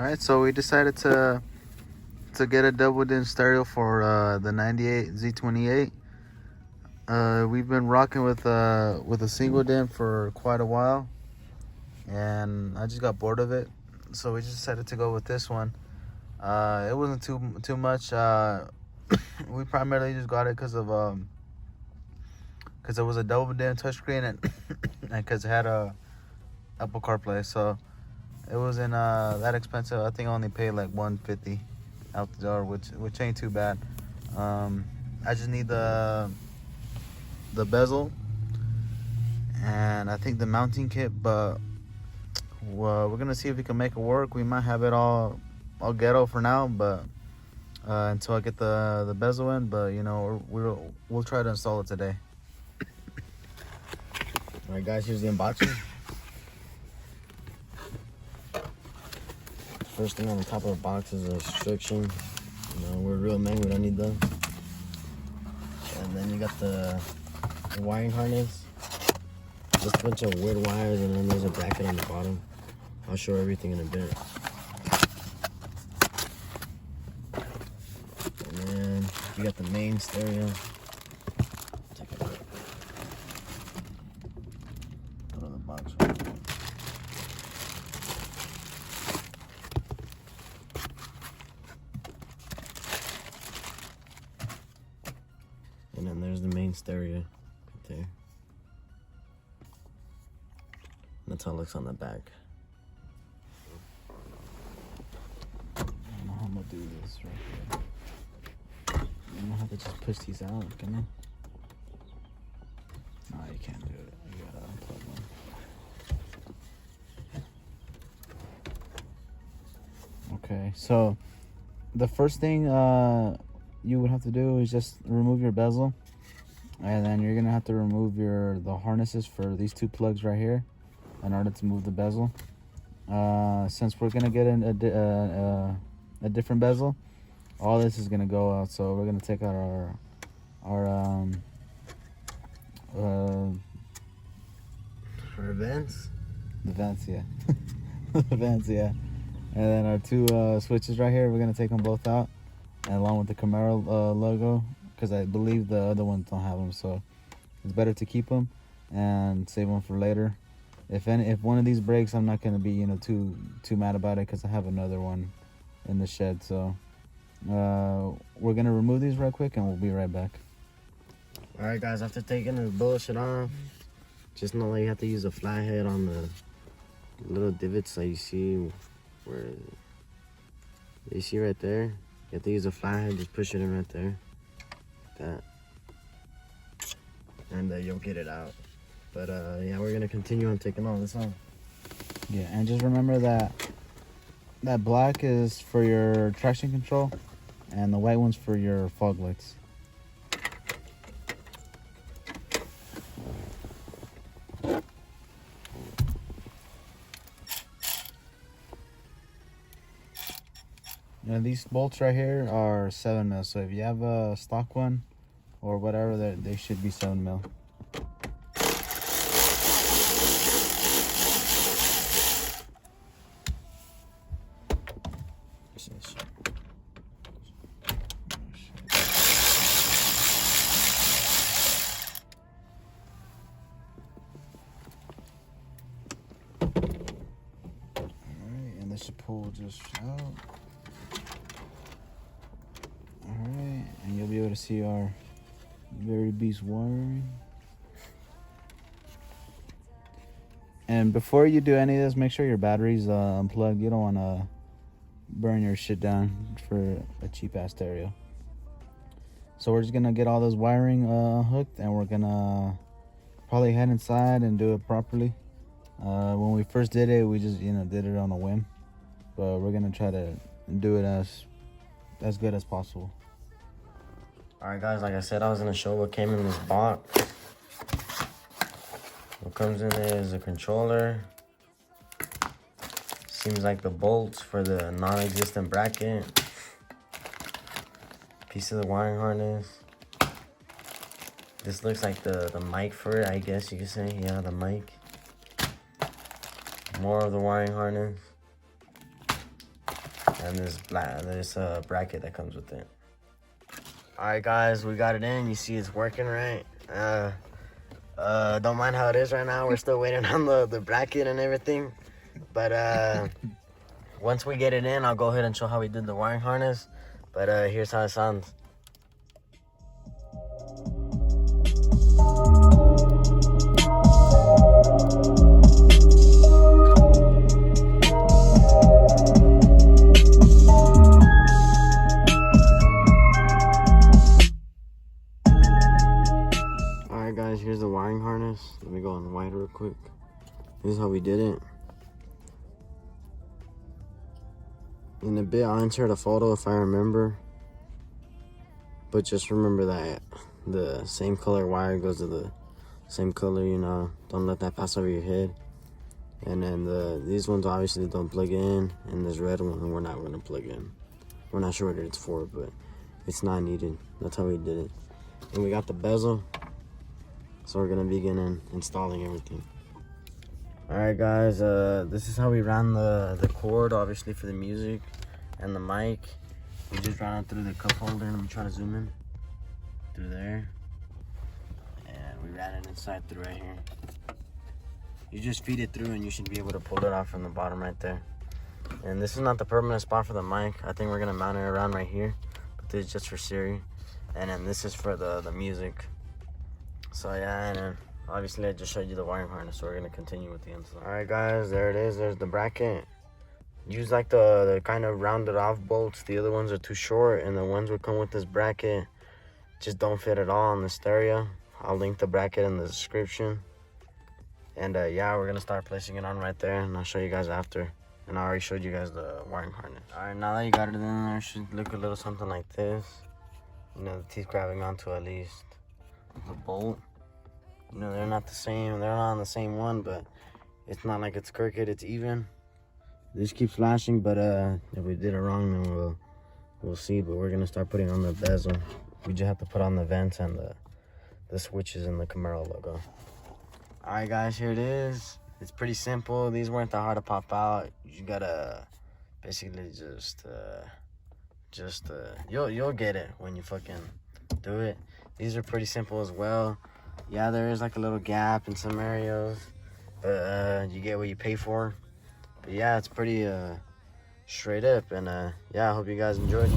Alright, so we decided to get a double din stereo for the 98 Z28. We've been rocking with a single din for quite a while, and I just got bored of it, so we just decided to go with this one. It wasn't too much. We primarily just got it because it was a double din touchscreen and because it had a Apple CarPlay, so it wasn't that expensive. I think I only paid like $150 out the door, which ain't too bad. I just need the bezel and I think the mounting kit, but we're gonna see if we can make it work. We might have it all ghetto for now, but until I get the bezel in. But you know, we'll try to install it today. All right, guys, here's the unboxing. First thing on the top of the box is a restriction. You know, we're real men, we don't need those. And then you got the wiring harness. Just a bunch of weird wires, and then there's a bracket on the bottom. I'll show everything in a bit. And then you got the main stereo. Take it out. Out of the box. And then there's the main stereo right there. And that's how it looks on the back. I don't know how I'm gonna do this right here. I don't know how to just push these out, can I? No, you can't do it. You gotta unplug one. Okay, so the first thing you would have to do is just remove your bezel, and then you're gonna have to remove the harnesses for these two plugs right here in order to move the bezel. Since we're gonna get a different bezel, all this is gonna go out. So we're gonna take out our vents. The vents, yeah. The vents, yeah. And then our two switches right here, we're gonna take them both out, and along with the Camaro logo, because I believe the other ones don't have them, so it's better to keep them and save them for later. If one of these breaks, I'm not gonna be too mad about it, because I have another one in the shed. So we're gonna remove these right quick, and we'll be right back. All right, guys, after taking the bullshit off, just know that you have to use a flathead on the little divots that you see where you see right there. You have to use a flathead, just push it in right there, like that, and you'll get it out. But yeah, we're gonna continue on taking all this off. Yeah, and just remember that black is for your traction control, and the white one's for your fog lights. These bolts right here are 7mm, so if you have a stock one or whatever, they should be 7mm. Alright, and this should pull just out. Alright, and you'll be able to see our very beast wiring. And before you do any of this, make sure your battery's unplugged. You don't want to burn your shit down for a cheap ass stereo. So we're just gonna get all this wiring hooked, and we're gonna probably head inside and do it properly. When we first did it, we just did it on a whim, but we're gonna try to do it as good as possible. All right, guys, like I said, I was gonna show what came in this box. What comes in there is a controller. Seems like the bolts for the non-existent bracket. Piece of the wiring harness. This looks like the mic for it, I guess you could say. Yeah, the mic. More of the wiring harness. and this bracket that comes with it. All right, guys, we got it in. You see it's working right. Don't mind how it is right now. We're still waiting on the bracket and everything. But once we get it in, I'll go ahead and show how we did the wiring harness. But here's how it sounds. Alright guys, here's the wiring harness. Let me go on white real quick. This is how we did it. In a bit, I'll insert a photo if I remember. But just remember that the same color wire goes to the same color, you know. Don't let that pass over your head. And then these ones obviously don't plug in. And this red one, we're not going to plug in. We're not sure what it's for, but it's not needed. That's how we did it. And we got the bezel. So we're going to begin installing everything. Alright guys, this is how we ran the cord, obviously, for the music and the mic. We just ran it through the cup holder. Let me try to zoom in. Through there. And we ran it inside through right here. You just feed it through and you should be able to pull it off from the bottom right there. And this is not the permanent spot for the mic. I think we're going to mount it around right here. But this is just for Siri. And then this is for the music. So yeah, and then obviously I just showed you the wiring harness, so we're gonna continue with the install. All right guys, there it is. There's the bracket. Use like the kind of rounded off bolts. The other ones are too short, and the ones that come with this bracket just don't fit at all on the stereo. I'll link the bracket in the description. And yeah, we're gonna start placing it on right there, and I'll show you guys after. And I already showed you guys the wiring harness. All right, now that you got it in there, it should look a little something like this. You know, the teeth grabbing onto at least the bolt. You know, they're not the same. They're not on the same one, but it's not like it's crooked. It's even. This keeps flashing, but if we did it wrong, then we'll see. But we're gonna start putting on the bezel. We just have to put on the vents and the switches and the Camaro logo. All right, guys, here it is. It's pretty simple. These weren't that hard to pop out. You gotta basically you'll get it when you fucking do it. These are pretty simple as well. Yeah, there is like a little gap in some areas, but you get what you pay for. But yeah, it's pretty straight up, and yeah, I hope you guys enjoyed.